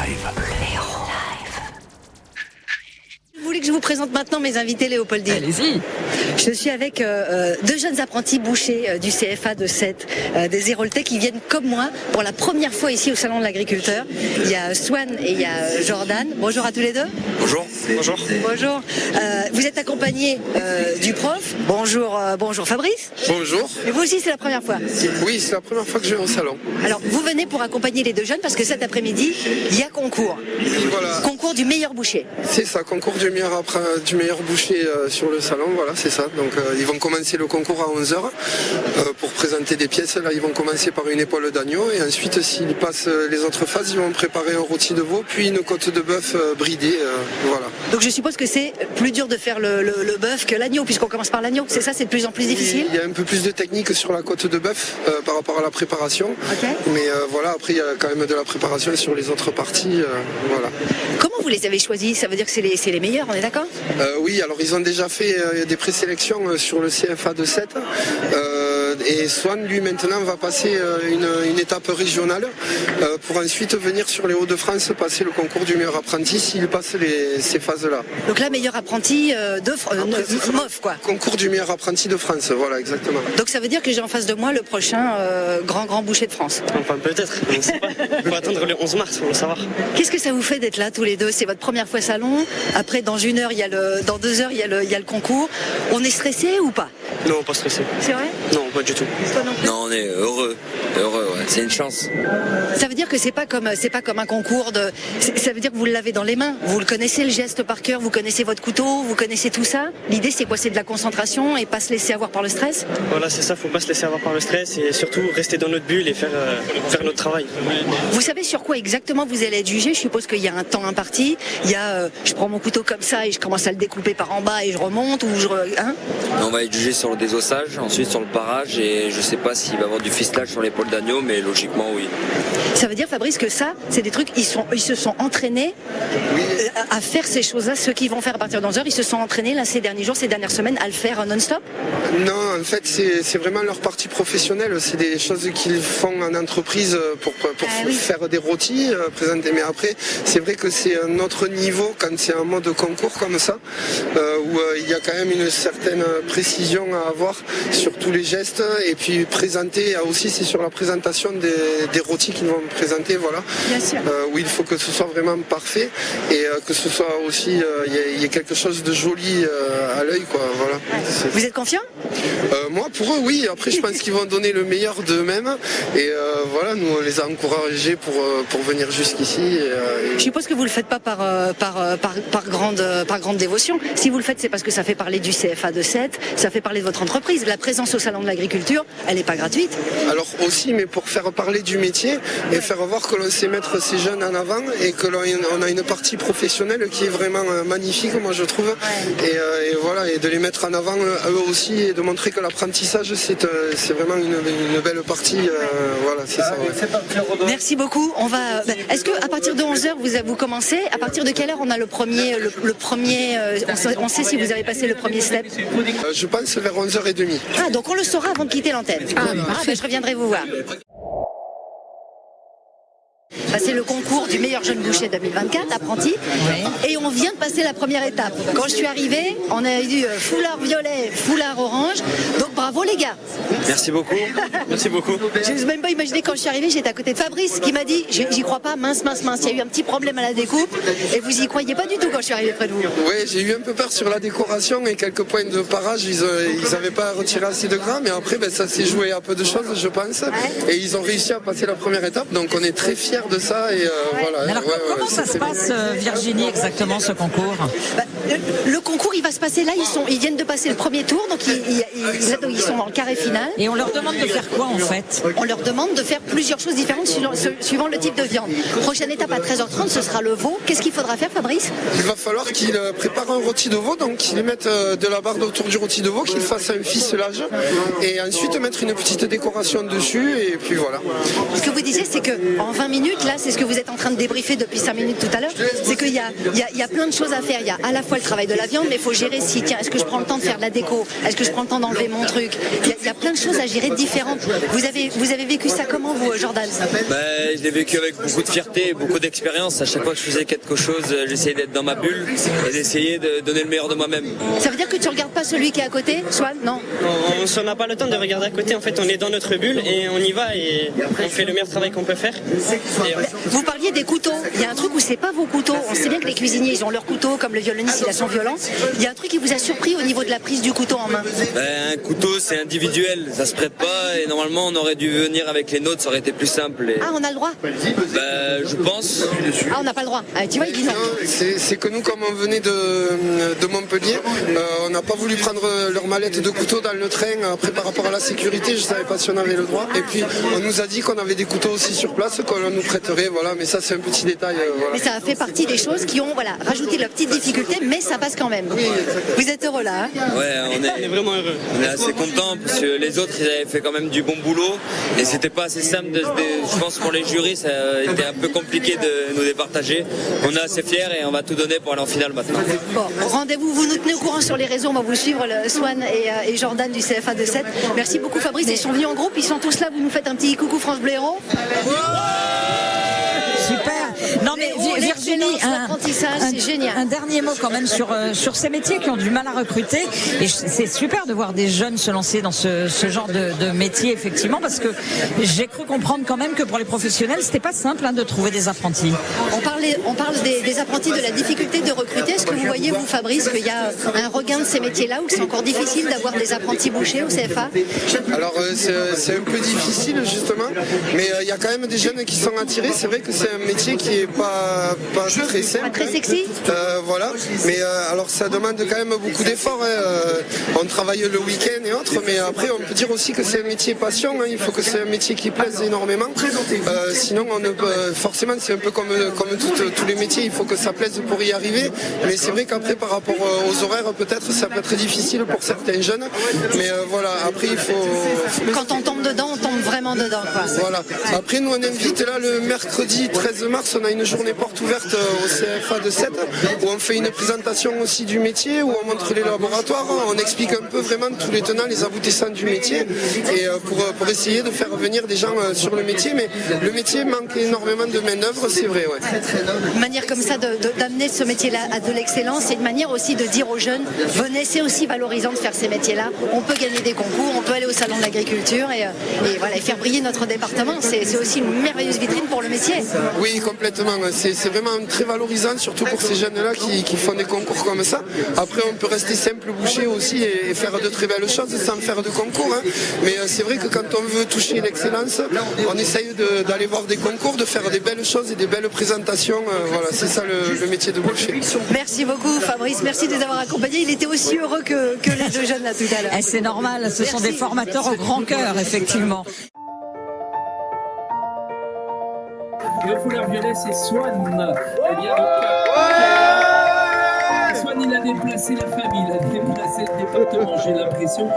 Live. Vous voulez que je vous présente maintenant mes invités, Léopoldine? Allez-y. Je suis avec deux jeunes apprentis bouchers du CFA de Sète, des Héroltais qui viennent comme moi pour la première fois ici au Salon de l'Agriculteur. Il y a Swan et il y a Jordan. Bonjour à tous les deux. Bonjour. Bonjour. Bonjour. Vous êtes accompagnés du prof. Bonjour, bonjour Fabrice. Bonjour. Et vous aussi, c'est la première fois? Oui, c'est la première fois que je vais au salon. Alors, vous venez pour accompagner les deux jeunes parce que cet après-midi, il y a concours. Voilà. Concours du meilleur boucher. C'est ça, concours du meilleur boucher sur le salon, voilà, c'est ça. Donc ils vont commencer le concours à 11h pour présenter des pièces. Là, ils vont commencer par une épaule d'agneau et ensuite, s'ils passent les autres phases, ils vont préparer un rôti de veau, puis une côte de bœuf bridée, voilà. Donc je suppose que c'est plus dur de faire le bœuf que l'agneau, puisqu'on commence par l'agneau. C'est ça, c'est de plus en plus difficile? Il y a un peu plus de technique sur la côte de bœuf par rapport à la préparation. Okay. Mais voilà, après, il y a quand même de la préparation sur les autres parties, voilà. Comment vous les avez choisis? Ça veut dire que c'est les meilleurs, on est d'accord? Oui, alors ils ont déjà fait des présélections sur le CFA de Sète. Et Swan, lui, maintenant, va passer une étape régionale pour ensuite venir sur les Hauts-de-France passer le concours du meilleur apprenti s'il passe ces phases-là. Donc là, meilleur apprenti de MOF, quoi. Concours du meilleur apprenti de France, voilà, exactement. Donc ça veut dire que j'ai en face de moi le prochain grand boucher de France. Enfin, peut-être, on ne sait pas. Il faut attendre le 11 mars pour le savoir. Qu'est-ce que ça vous fait d'être là tous les deux? C'est votre première fois salon. Après, dans 1 heure, dans 2 heures, il y a le concours. On est stressé ou pas? Non, pas stressé. C'est vrai? Non, pas du tout. Toi non plus? Non, on est heureux, ouais. C'est une chance. Ça veut dire que c'est pas comme un concours de. Ça veut dire que vous l'avez dans les mains. Vous le connaissez le geste par cœur. Vous connaissez votre couteau. Vous connaissez tout ça. L'idée c'est quoi? C'est de la concentration et pas se laisser avoir par le stress. Voilà, c'est ça. Faut pas se laisser avoir par le stress et surtout rester dans notre bulle et faire notre travail. Vous savez sur quoi exactement vous allez être jugé? Je suppose qu'il y a un temps imparti. Il y a, je prends mon couteau comme ça et je commence à le découper par en bas et je remonte ou On va être jugé sur le désossage, ensuite sur le parage et je sais pas s'il va y avoir du fistelage sur l'épaule d'agneau, mais logiquement oui. Ça veut dire, Fabrice, que ça, c'est des trucs, ils se sont entraînés à faire ces choses-là. Ceux qui vont faire à partir de 11h, ils se sont entraînés là ces derniers jours, ces dernières semaines à le faire non-stop? Non, en fait, c'est vraiment leur partie professionnelle. C'est des choses qu'ils font en entreprise pour faire des rôtis présentés. Mais après, c'est vrai que c'est un autre niveau quand c'est un mode concours comme ça, où il y a quand même une certaine précision à avoir sur tous les gestes. Et puis présenter aussi, c'est sur la présentation des rôtis qu'ils vont présenter, voilà. Bien sûr. Où il faut que ce soit vraiment parfait et que ce soit aussi, il y ait quelque chose de joli à l'œil, quoi. Voilà. Vous êtes confiant? Moi, pour eux, oui. Après, je pense qu'ils vont donner le meilleur d'eux-mêmes. Et voilà, nous, on les a encouragés pour venir jusqu'ici. Je suppose que vous le faites pas par grande dévotion. Si vous le faites, c'est parce que ça fait parler du CFA de Sète, ça fait parler de votre entreprise. La présence au Salon de l'Agriculture, elle n'est pas gratuite. Alors aussi, mais pour faire parler du métier et faire voir que l'on sait mettre ces jeunes en avant et que l'on a une partie professionnelle qui est vraiment magnifique, moi je trouve. Ouais. Et voilà, et de les mettre en avant eux aussi et de montrer que l'apprentissage c'est vraiment une belle partie. Voilà, c'est ça. Ouais. Merci beaucoup. Est-ce que à partir de 11h vous commencez? À partir de quelle heure on a le premier on sait si vous avez passé le premier step? Je pense vers 11h30. Ah, donc on le saura avant de quitter l'antenne. Je reviendrai vous voir. C'est le concours du meilleur jeune boucher 2024, apprenti. Oui. Et on vient de passer la première étape. Quand je suis arrivée, on a eu foulard violet, foulard orange. Donc bravo les gars. Merci beaucoup. Merci beaucoup. Je n'ose même pas imaginer quand je suis arrivée, j'étais à côté de Fabrice qui m'a dit, j'y crois pas, mince. Il y a eu un petit problème à la découpe et vous y croyez pas du tout quand je suis arrivée près de vous. Oui, j'ai eu un peu peur sur la décoration et quelques points de parage. Ils n'avaient pas retiré assez de gras, mais après ça s'est joué à peu de choses, je pense. Ouais. Et ils ont réussi à passer la première étape, donc on est très fiers de ça. Et voilà. Alors comment ça se passe, Virginie, exactement, ce concours? Le concours, il va se passer là, ils viennent de passer le premier tour, donc ils sont en carré final. Et on leur demande de faire quoi en fait? On leur demande de faire plusieurs choses différentes suivant le type de viande. Prochaine étape à 13h30, ce sera le veau. Qu'est-ce qu'il faudra faire, Fabrice? Il va falloir qu'ils préparent un rôti de veau, donc qu'ils mettent de la barbe autour du rôti de veau, qu'ils fassent un ficelage et ensuite mettre une petite décoration dessus et puis voilà. Ce que vous disiez, c'est qu'en 20 minutes, là, là, c'est ce que vous êtes en train de débriefer depuis 5 minutes tout à l'heure, c'est qu'il y a plein de choses à faire. Il y a à la fois le travail de la viande, mais il faut gérer si, tiens, est-ce que je prends le temps de faire de la déco? Est-ce que je prends le temps d'enlever mon truc? Il y a plein de choses à gérer différentes. Vous avez vécu ça comment, vous, Jordan? Je l'ai vécu avec beaucoup de fierté, beaucoup d'expérience. À chaque fois que je faisais quelque chose, j'essayais d'être dans ma bulle et d'essayer de donner le meilleur de moi-même. Ça veut dire que tu regardes pas celui qui est à côté, Swan? Non. On n'a pas le temps de regarder à côté, en fait on est dans notre bulle et on y va et on fait le meilleur travail qu'on peut faire. Vous parliez des couteaux, il y a un truc où c'est pas vos couteaux, on sait bien que les cuisiniers ils ont leurs couteaux, comme le violoniste il a son violon, il y a un truc qui vous a surpris au niveau de la prise du couteau en main? Un couteau c'est individuel, ça se prête pas et normalement on aurait dû venir avec les nôtres, ça aurait été plus simple. Ah, on a le droit? Je pense. Ah, on n'a pas le droit. Ah, tu vois, il dit non. C'est que nous, comme on venait de Montpellier, on n'a pas voulu prendre leur mallette de couteau dans le train. Après, par rapport à la sécurité, je ne savais pas si on avait le droit. Et puis, on nous a dit qu'on avait des couteaux aussi sur place, qu'on nous prêterait. Voilà, mais ça, c'est un petit détail. Voilà. Mais ça a fait partie des choses qui ont rajouté leur petite difficulté, mais ça passe quand même. Oui, vous êtes heureux là, hein? Ouais, on est vraiment heureux. On est assez contents parce que les autres, ils avaient fait quand même du bon boulot. Et c'était pas assez simple. Je pense pour les jurys, ça a été un peu compliqué de nous départager. On est assez fiers et on va tout donner pour aller en finale maintenant. Bon, rendez-vous, vous nous tenez au courant sur les réseaux, on va vous suivre, Swan et Jordan du CFA de 7. Merci beaucoup Fabrice, ils sont venus en groupe, ils sont tous là, vous nous faites un petit coucou France Bleu Héros. Super. Non mais Virginie, c'est génial. Un dernier mot quand même sur ces métiers qui ont du mal à recruter. Et c'est super de voir des jeunes se lancer dans ce genre de métier effectivement, parce que j'ai cru comprendre quand même que pour les professionnels c'était pas simple de trouver des apprentis. On parle des apprentis, de la difficulté de recruter. Est-ce que vous voyez, vous Fabrice, qu'il y a un regain de ces métiers-là ou que c'est encore difficile d'avoir des apprentis bouchers au CFA? Alors c'est un peu difficile justement, mais il y a quand même des jeunes qui sont attirés. C'est vrai que c'est un métier qui est pas très simple. Pas très sexy. Voilà, mais alors ça demande quand même beaucoup d'efforts. On travaille le week-end et autres, mais après on peut dire aussi que c'est un métier passion. Il faut que c'est un métier qui plaise énormément. Sinon on ne peut, forcément c'est un peu comme tous les métiers, il faut que ça plaise pour y arriver. Mais c'est vrai qu'après par rapport aux horaires, peut-être ça peut être difficile pour certains jeunes. Mais voilà, après il faut. Quand on tombe dedans, on tombe vraiment dedans, quoi. Voilà. Après nous on invite là le mercredi 13 mars, on a une journée porte ouverte au CFA de 7 où on fait une présentation aussi du métier, où on montre les laboratoires, on explique un peu vraiment tous les tenants, les aboutissants du métier et pour essayer de faire venir des gens sur le métier. Mais le métier manque énormément de main d'œuvre, c'est vrai. Ouais. Une manière comme ça d'amener ce métier-là à de l'excellence, c'est une manière aussi de dire aux jeunes, venez, c'est aussi valorisant de faire ces métiers-là. On peut gagner des concours, on peut aller au salon de l'agriculture et voilà, et faire briller notre département. C'est aussi une merveilleuse vitrine pour le métier. Oui, complètement. C'est vraiment très valorisant, surtout pour ces jeunes-là qui font des concours comme ça. Après, on peut rester simple boucher aussi et faire de très belles choses sans faire de concours. Mais c'est vrai que quand on veut toucher l'excellence, on essaye d'aller voir des concours, de faire des belles choses et des belles présentations. Voilà, c'est ça le métier de boucher. Merci beaucoup Fabrice, merci de nous avoir accompagnés. Il était aussi heureux que les deux jeunes là tout à l'heure. C'est normal, ce sont des formateurs au grand cœur, effectivement. Le foulard violet, c'est Swan. Eh bien, Swan, il a déplacé la famille, il a déplacé le département, j'ai l'impression.